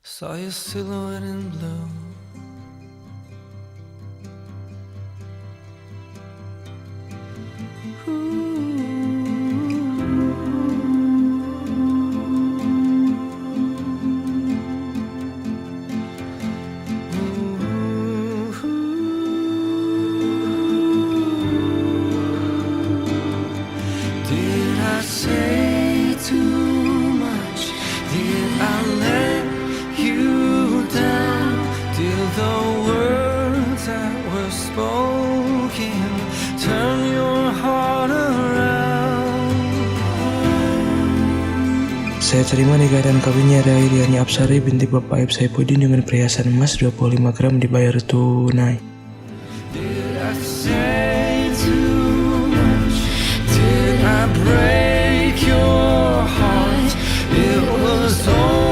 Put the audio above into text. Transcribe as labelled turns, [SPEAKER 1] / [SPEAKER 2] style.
[SPEAKER 1] Saw your silhouette in blue. Did I say too much? Did I let you down? Did the words that were spoken turn your heart around?
[SPEAKER 2] Saya terima nikah dan kawinnya Riani Apsari binti Bapak Aib Saifuddin dengan perhiasan emas 25 gram dibayar tunai.
[SPEAKER 1] Did I say too much? Did I break your heart? It was all